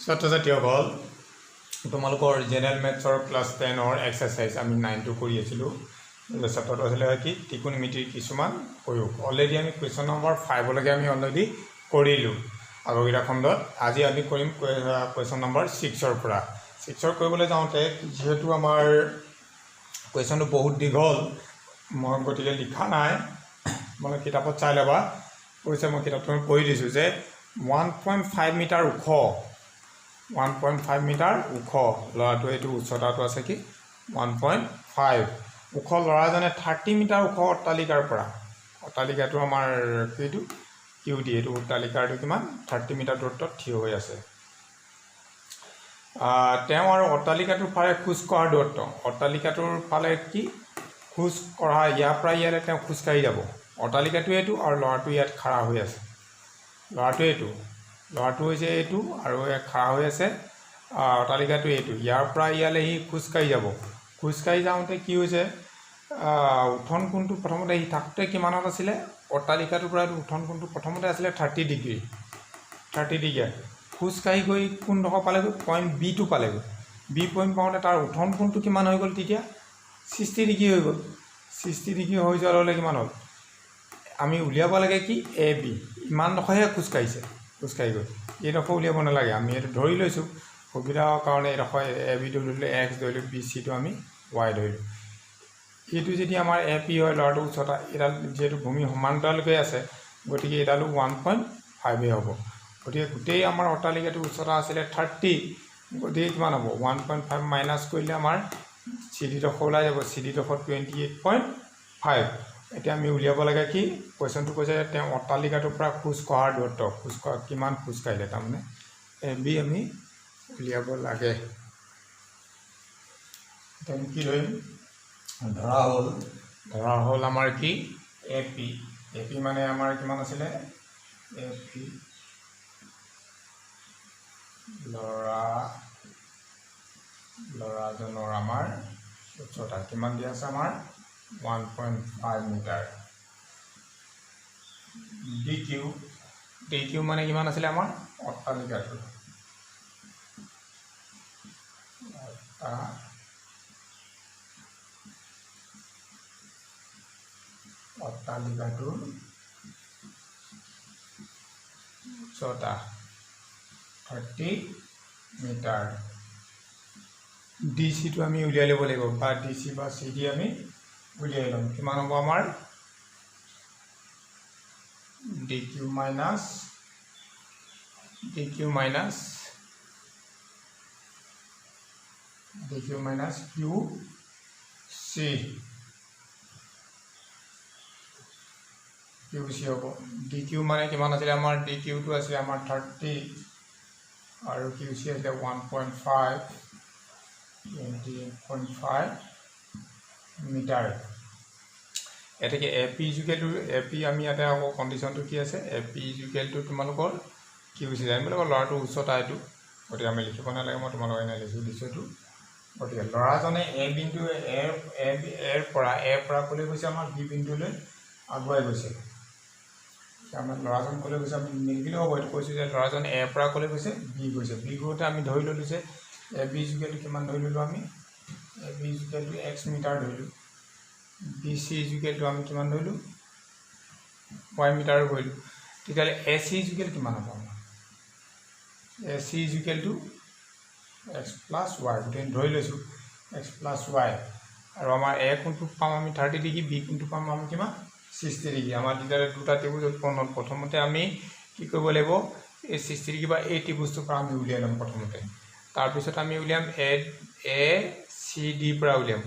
ছাত্ৰ-ছাত্ৰীসকল তোমালোকৰ general মেথছৰ class 10 exercise আমি 9 কৰি আছিলোঁ চেপ্টাৰটো আছিলে কি ত্ৰিকোণমিতিৰ কিছুমান প্ৰয়োগ অলৰেডি আমি কুৱেশ্যন নম্বৰ 5 লৈকে আমি অলৰেডি কৰিলোঁ আগৰকেইটা খণ্ডত আজি আমি কৰিম কুৱেশ্যন নম্বৰ 6 পৰা 6 কৰিবলৈ যাওঁতে যেহেতু আমাৰ কুৱেশ্যনটো বহুত দীঘল মই গতিকে লিখা নাই মানে কিতাপত চাই ল'বা কৈছে মই কিতাপটো পঢ়ি দিছোঁ যে 1.5 মিটাৰ ওখ 1.5 মিটাৰ ওখ ল'ৰাটো এইটো উচ্চতাটো আছে কি 1.5 ওখ ল'ৰাজনে 30 মিটাৰ ওখ অট্টালিকাৰ পৰা অট্টালিকাটো আমাৰ কিটো কিউডি এইটো অট্টালিকাটো কিমান 30 মিটাৰ দূৰত্বত থিয় হৈ আছে তেওঁ আৰু অট্টালিকাটোৰ ফালে খোজ কঢ়াৰ দূৰত্ব অট্টালিকাটোৰ ফালে কি খোজ কঢ়া ইয়াৰ পৰা ইয়ালৈ তেওঁ খোজ কাঢ়ি যাব অট্টালিকাটো এইটো আৰু ল'ৰাটো ইয়াত খাৰা হৈ আছে ল'ৰাটো এইটো ল'ৰাটো হৈছে এইটো আৰু খাৰা হৈ আছে অট্টালিকাটো এইটো ইয়াৰ পৰা ইয়ালৈ সি খোজকাঢ়ি যাব খোজকাঢ়ি যাওঁতে কি হৈছে উঠন কোণটো প্ৰথমতে সি থাকোঁতে কিমানত আছিলে অট্টালিকাটোৰ পৰা উঠন কোণটো প্ৰথমতে আছিলে 30 ডিগ্ৰী খোজকাঢ়ি গৈ কোনডোখৰ পালেগৈ পইণ্ট বিটো পালেগৈ বি পইণ্ট পাওঁতে তাৰ উঠন কোণটো কিমান হৈ গ'ল তেতিয়া 60 ডিগ্ৰী হৈ গ'ল 60 ডিগ্ৰী হৈ যোৱাৰ লগে কিমান হ'ল আমি উলিয়াব লাগে কি এ বি ইমানডোখৰহে খোজকাঢ়ি গৈ এইডোখৰ উলিয়াব নালাগে আমি এইটো ধৰি লৈছোঁ সুবিধাৰ কাৰণে এইডোখৰ এ বিটো ধৰিলোঁ এক্স ধৰিলোঁ বি চিটো আমি ৱাই ধৰিলোঁ এইটো যদি আমাৰ এ পি হয় ল'ৰাটোৰ উচ্চতা এডাল যিহেতু ভূমি সমান্তৰালকৈ আছে গতিকে এডালো 1.5 হ'ব গতিকে গোটেই আমাৰ অট্টালিকাটোৰ উচ্চতা আছিলে 30 গতিকে কিমান হ'ব 1.5 মাইনাছ কৰিলে আমাৰ চিডিডোখৰ ওলাই যাব চিডিডোখৰ 28.5 এতিয়া আমি উলিয়াব লাগে কি কুৱেশ্যনটো কৈছে তেওঁ অট্টালিকাটোৰ পৰা খোজ কঢ়াৰ দূৰত্ব কিমান খোজ কাঢ়িলে তাৰমানে এ বি আমি উলিয়াব লাগে এতিয়া কি ধৰিম ধৰা হ'ল আমাৰ কি এ পি মানে আমাৰ কিমান আছিলে এ পি ল'ৰাজনৰ আমাৰ উচ্চতা কিমান দিয়া আছে আমাৰ 1.5 মিটাৰ ডি কিউ মানে কিমান আছিলে আমাৰ অট্টালিকাটোৰ উচ্চতা 30 মিটাৰ ডি চিটো আমি উলিয়াই ল'ব লাগিব বা ডি চি বা চি ডি আমি উলিয়াই ল'ম কিমান হ'ব আমাৰ D Q minus Q C হ'ব ডি কিউ মানে কিমান আছিলে আমাৰ ডি কিউটো আছিলে আমাৰ 30 আৰু কিউ চি আছিলে 1.5 মিটাৰ এতেকে এ পি ইজুকেলটো এ পি আমি ইয়াতে আকৌ কণ্ডিশ্যনটো কি আছে এ পি ইজুকেলটো তোমালোকৰ কিউ চি জানিব লাগিব ল'ৰাটোৰ উচ্চতা এইটো গতিকে আমি লিখিব নালাগে মই তোমালোকক এনে লিখি দিছোঁ এইটো গতিকে ল'ৰাজনে এ বিন্দু এৰ পৰা ক'লৈ গৈছে আমাৰ বি বিন্দুলৈ আগুৱাই গৈছে আমাৰ ল'ৰাজন ক'লৈ গৈছে আমি নিলিখিলেও হ'ব এইটো কৈছোঁ যে ল'ৰাজন এৰ পৰা ক'লৈ গৈছে বি গৈছে আমি ধৰি ল'লোঁ যে এ বি ইজুকেলটো কিমান ধৰি ল'লোঁ আমি এ বি ইজুকেলটো এক্স মিটাৰ ধৰিলোঁ বি চি ইজুকেলটো আমি কিমান ধৰিলোঁ ৱাই মিটাৰ ধৰিলোঁ তেতিয়াহ'লে এ চি ইজুকেল কিমান হ'ব আমাৰ এ চি ইজুকেলটো এক্স প্লাছ ৱাই গোটেই ধৰি লৈছোঁ এক্স প্লাছ ৱাই আৰু আমাৰ এ কোনটো পাম আমি 30 ডিগ্ৰী বি কোনটো পাম আমি কিমান 60 ডিগ্ৰী আমাৰ তেতিয়াহ'লে দুটা ত্ৰিভুজ উৎপন্ন প্ৰথমতে আমি কি কৰিব লাগিব এই 60 ডিগ্ৰী বা এই ত্ৰিভুজটোৰ পৰা আমি উলিয়াই ল'ম প্ৰথমতে তাৰপিছত আমি উলিয়াম এ চি ডিৰ পৰা উলিয়াম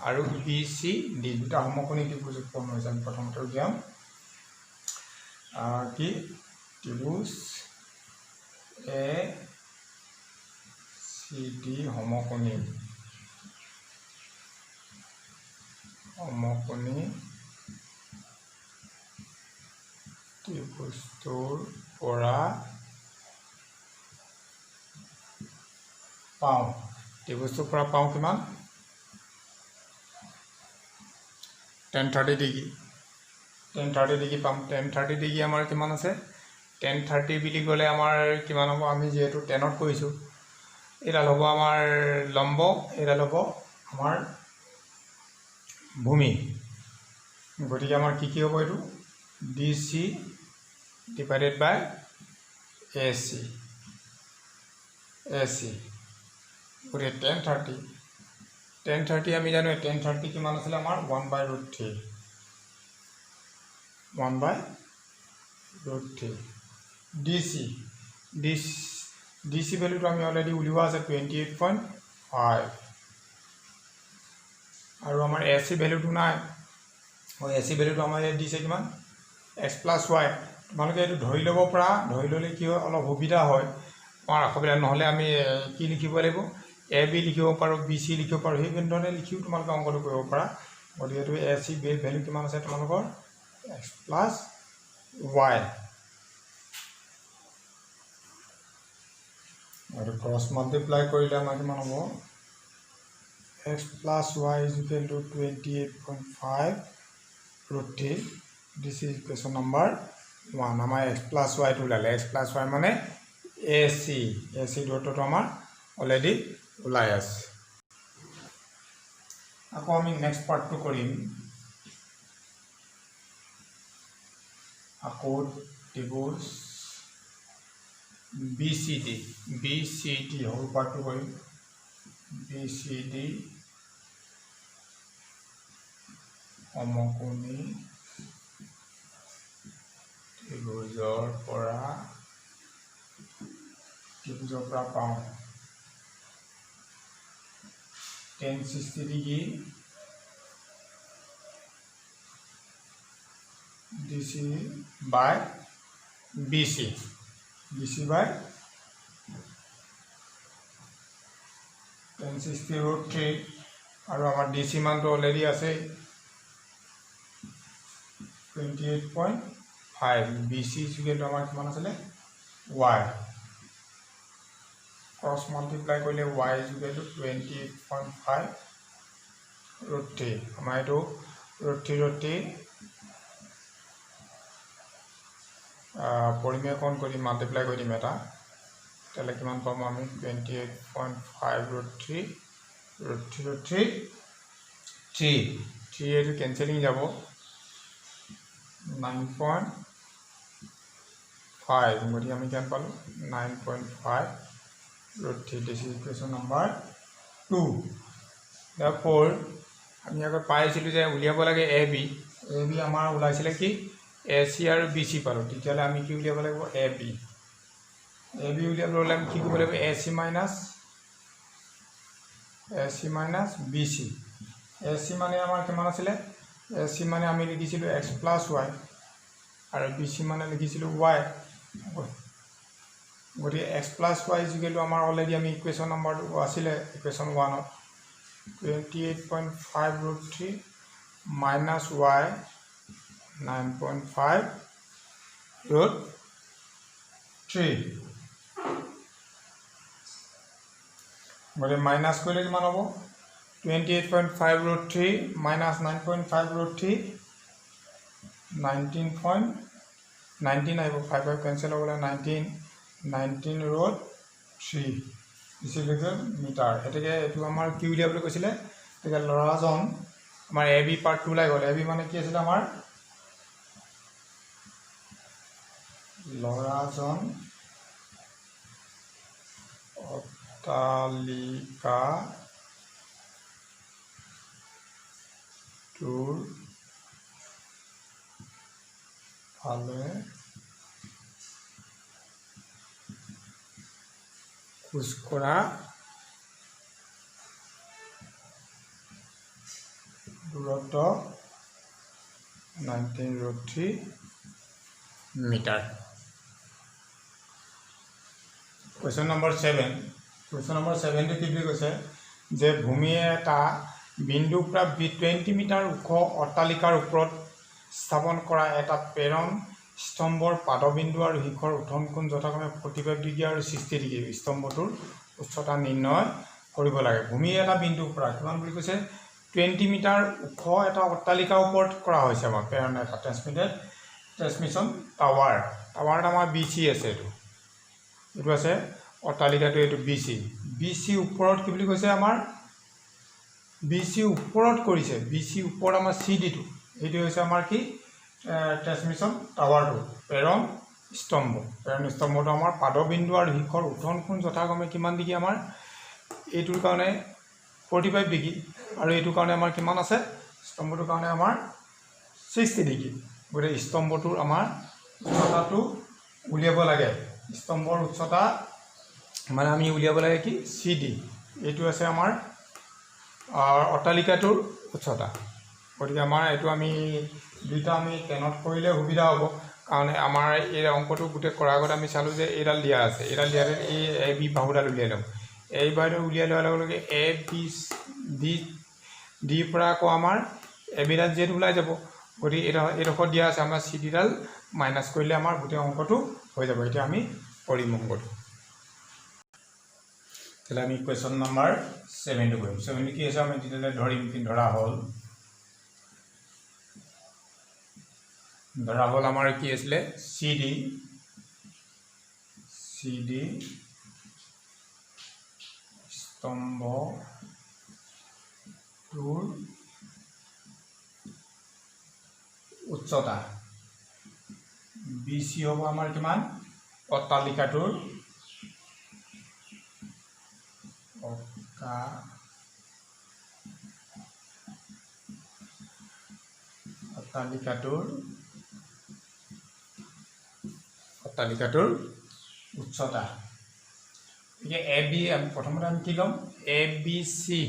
আৰু বি চি ডি দুটা সমকোণী ত্ৰিভুজ উৎপন্ন হৈছে আমি প্ৰথমতে উলিয়াম কি ত্ৰিভুজ এ চি ডি সমকোণী ত্ৰিভুজটোৰ পৰা পাওঁ কিমান 10 30 ডিগ্ৰী পাম 10 30 ডিগ্ৰী আমাৰ কিমান আছে 1030 বুলি ক'লে আমাৰ কিমান হ'ব আমি যেহেতু 10ত কৰিছোঁ এডাল হ'ব আমাৰ লম্ব এডাল হ'ব আমাৰ ভূমি গতিকে আমাৰ কি হ'ব এইটো DC divided by AC গতিকে 1030 আমি জানো 1030 কিমান আছিলে আমাৰ 1/√3 DC ভ্যালুটো আমি অলৰেডি উলিওৱা আছে 28.5 আৰু আমাৰ AC ভ্যালুটো নাই AC ভ্যালুটো আমাৰ ইয়াত দিছে কিমান x + y তোমালোকে এইটো ধৰি ল'ব পৰা ধৰি ল'লে কি হয় অলপ সুবিধা হয় আমাৰ অসুবিধা নহ'লে আমি কি লিখিব লাগিব AB লিখিব পাৰোঁ BC লিখিব পাৰোঁ সেই ধৰণে লিখিও তোমালোকে অংকটো কৰিব পাৰা গতিকে এইটো AC ভ্যালু কিমান আছে তোমালোকৰ x + y আৰু ক্ৰছ মাল্টিপ্লাই কৰিলে আমাৰ কিমান হ'ব x + y = 28.5√3 this is question number 1 আমাৰ x + y টো ওলালে x + y মানে AC দূৰত্বটো আমাৰ অলৰেডি ওলাই আছে আকৌ আমি নেক্সট পাৰ্টটো কৰিম আকৌ ত্ৰিভুজ BCD সৰু পাৰ্টটো কৰিম BCD সমকোণী ত্ৰিভুজৰ পৰা পাওঁ 1060 degree DC by BC by 1060√3 আৰু আমাৰ DC মানটো অলৰেডি আছে 28.5 BC ইকুৱেল টু আমাৰ কিমান আছিলে y ক্ৰছ মাল্টিপ্লাই কৰিলে y ইকুৱেল টু 28.5√3 আমাৰ এইটো √3 পৰিমেয়কৰণ কৰি মাল্টিপ্লাই কৰি দিম এটা তাহলে কিমান পাম আমি 28.5√3 এইটো কেনসেলিং যাব 9.5 গতি আমি কিমান পালো 9.5√3 this is equation number 2 therefore আমি আগত পাইছিলো যে উলিয়াব লাগে AB আমাৰ ওলাইছিলে কি AC আৰু BC পালো তেতিয়ালে আমি কি উলিয়াব লাগিব AB উলিয়াবলৈ আমি কি কৰিব লাগিব AC BC AC মানে আমাৰ কিমান আছিলে AC মানে আমি লিখিছিলো x + y আৰু BC মানে লিখিছিলো y গতি x + y ইকুৱেল টু আমাৰ অলৰেডি আমি ইকুৱেশ্যন নম্বৰটো আছিলে ইকুৱেশ্যন 1 ত 28.5√3 minus y 9.5√3 গতি মাইনাস কৰিলে কিমান হ'ব 28.5√3 minus 9.5√3 19 আহিব 5 কেনসেল হ'বলে 19√3 মিটাৰ এটাকে এটো আমাৰ কি উলিয়াবলৈ কৈছিলে তেতিয়া লৰাজন আমাৰ AB পাৰ্ট 2 লাই গ'ল AB মানে কি আছিল আমাৰ লৰাজন অট্টালিকা তোৰ ফালে খোজকঢ়া দূৰত্ব 19√3 মিটাৰ Question number 7 টো কি বুলি কৈছে যে ভূমিয়ে এটা বিন্দু পৰা 20 মিটাৰ ওখ অট্টালিকাৰ ওপৰত স্থাপন কৰা এটা প্ৰেৰণ স্তম্ভৰ পাদবিন্দু আৰু শিখৰ উত্থন কোণ যথাক্ৰমে 45 ডিগ্ৰী আৰু 60 ডিগ্ৰী স্তম্ভটোৰ উচ্চতা নিৰ্ণয় কৰিব লাগে ভূমিয়ে এটা বিন্দুৰ পৰা কিমান বুলি কৈছে 20 মিটাৰ ওখ এটা অট্টালিকাৰ ওপৰত কৰা হৈছে আমাৰ প্ৰেৰণ এটা ট্ৰান্সমিশন টাৱাৰ টাৱাৰত আমাৰ বি চি আছে এইটো আছে অট্টালিকাটো এইটো বি চি ওপৰত কি বুলি কৈছে আমাৰ বি চি ওপৰত কৰিছে বি চি ওপৰত আমাৰ চি ডিটো এইটো হৈছে আমাৰ কি ট্ৰেন্সমিশ্যন টাৱাৰটো প্ৰেৰণ স্তম্ভটো আমাৰ পাদবিন্দু আৰু শিখৰ উত্তৰণ কোণ যথাক্ৰমে কিমান ডিগ্ৰী আমাৰ এইটোৰ কাৰণে 45 ডিগ্ৰী আৰু এইটোৰ কাৰণে আমাৰ কিমান আছে স্তম্ভটোৰ কাৰণে আমাৰ 60 ডিগ্ৰী গতিকে স্তম্ভটোৰ আমাৰ উচ্চতাটো উলিয়াব লাগে স্তম্ভৰ উচ্চতা মানে আমি উলিয়াব লাগে কি চি ডি এইটো আছে আমাৰ অট্টালিকাটোৰ উচ্চতা গতিকে আমাৰ এইটো আমি দুইটা আমি টেনত কৰিলে সুবিধা হ'ব কাৰণ আমাৰ এই অংকটো গোটেই কৰাৰ আগত আমি চালোঁ যে এইডাল দিয়া আছে এইডাল দিয়াতে এই এ বি বাহুডাল উলিয়াই ল'ম এই বাহুডাল উলিয়াই লোৱাৰ লগে লগে এ বি ডিৰ পৰা আকৌ আমাৰ এ বিডাল যিহেতু ওলাই যাব গতিকে এইডোখৰ দিয়া আছে আমাৰ চি ডিডাল মাইনাছ কৰিলে আমাৰ গোটেই অংকটো হৈ যাব এতিয়া আমি কৰিম অংকটো তাহলে আমি কোৱেশ্যন নাম্বাৰ 7 টো কৰিম 7 কি আছে আমি তেতিয়ালে ধৰিম কি ধৰা হ'ল আমাৰ কি আছিলে চি ডি স্তম্ভ টুৰ উচ্চতা বি চি হ'ব আমাৰ কিমান অট্টালিকাটোৰ অট্টালিকাটোৰ উচ্চতা এতিয়া এ বি আমি প্ৰথমতে আমি কি ল'ম এ বি চি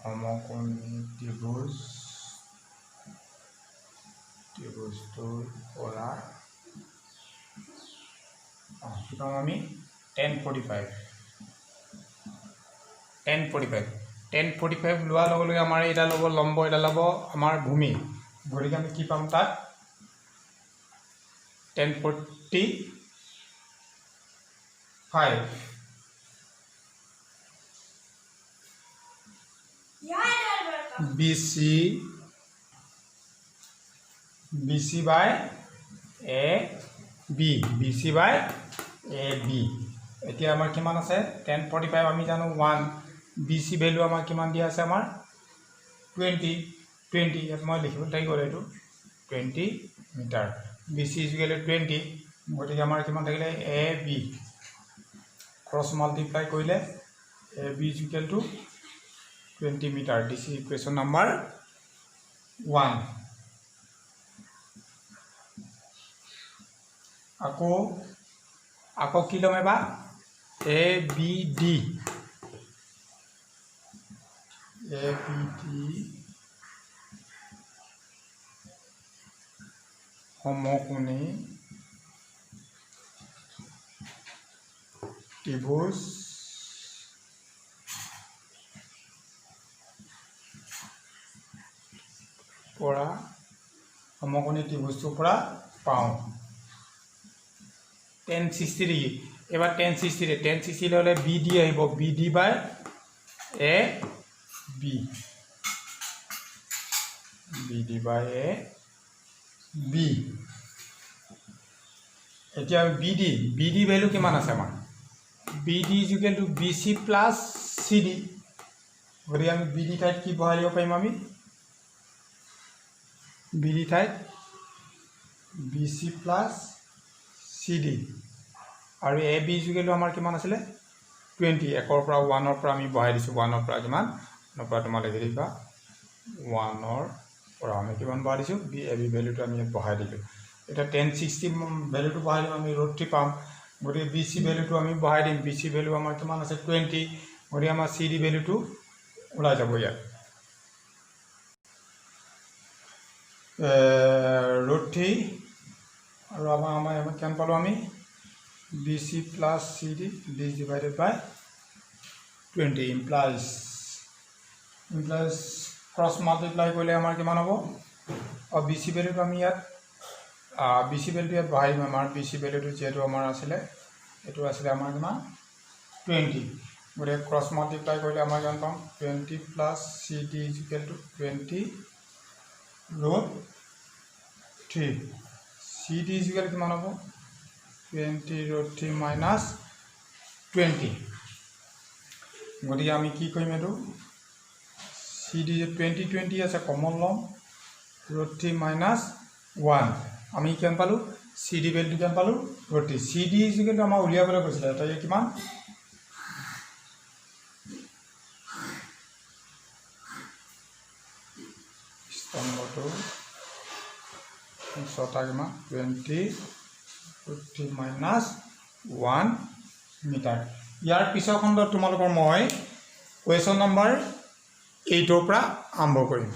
সমকোণী ত্ৰিভুজটোৰ পৰা কি পাম আমি 1045 লোৱাৰ লগে লগে আমাৰ এইডাল হ'ব লম্ব এইডাল হ'ব আমাৰ ভূমি গতিকে আমি কি পাম তাত 1045 BC by AB এতিয়া আমাৰ কিমান আছে 1045 আমি জানো 1 BC ভ্যালু আমাৰ কিমান দিয়া আছে আমাৰ 20 ইয়াত মই লিখিব থাকি গ'ল এইটো 20 মিটাৰ BC = 20 গতিকে আমাৰ কিমান থাকিলে AB ক্ৰস মাল্টিপ্লাই কৰিলে AB = 20 metre this equation number 1 আকৌ কি ল'ম এবাৰ ABD সমকোণী ত্ৰিভুজ পৰা সমকোণী ত্ৰিভুজটোৰ পৰা পাওঁ 1060 ডিগ্ৰী এবাৰ 1060 ল'লে BD আহিব BD by AB এতিয়া BD ভ্যালু কিমান আছে আমাৰ BD = BC plus CD গতিকে আমি BD ঠাইত কি বহাই দিব পাৰিম আমি BD ঠাইত BC plus CD আৰু AB = আমাৰ কিমান আছিলে 20 1 পৰা 1 পৰা আমি বহাই দিছো 1 পৰা কিমান নপৰা তোমালে লিখিবা 1 পৰা আমি কিমান বহাই দিছো AB ভ্যালুটো আমি বহাই দিলো এটা 1060 ভ্যালুটো বহাই দিম আমি √3 পাম গতিকে BC ভ্যালুটো আমি বহাই দিম BC ভ্যালু আমাৰ কিমান আছে 20 গতিকে আমাৰ CD ভ্যালুটো ওলাই যাব ইয়াত √3 আৰু আমাৰ কিমান পালো আমি BC plus CD this divided by 20 implies cross multiply কৰিলে আমাৰ কিমান হ'ব আৰু BC ভ্যালুটো আমি ইয়াত BC ভ্যালুটো ইয়াত বহাই দিম আমাৰ BC ভ্যালুটো যেহেতু আমাৰ আছিলে এইটো আছিলে আমাৰ কিমান 20 গতিকে ক্ৰছ মাল্টিপ্লাই কৰিলে আমাৰ কিমান পাম 20 plus CD is equal to 20 root 3 CD is equal কিমান হ'ব 20 ৰুট 3 মাইনাছ 20 গতিকে আমি কি কৰিম এইটো CD 20 20 আছে কমন লম ৰুট 3 মাইনাছ 1 আমি কিমান পালো CD ভ্যালুটো কিমান পালো root 3 CD is equal to আমাৰ উলিয়াবলৈ কৈছিলে এটা কিমান স্তম্ভটো ছটা কিমান 20 ৰুট 3 মাইনাছ 1 মিটাৰ ইয়াৰ পিছৰ খণ্ডত তোমালোকৰ মই কুৱেশ্যন নম্বৰ 8 পৰা আৰম্ভ কৰিম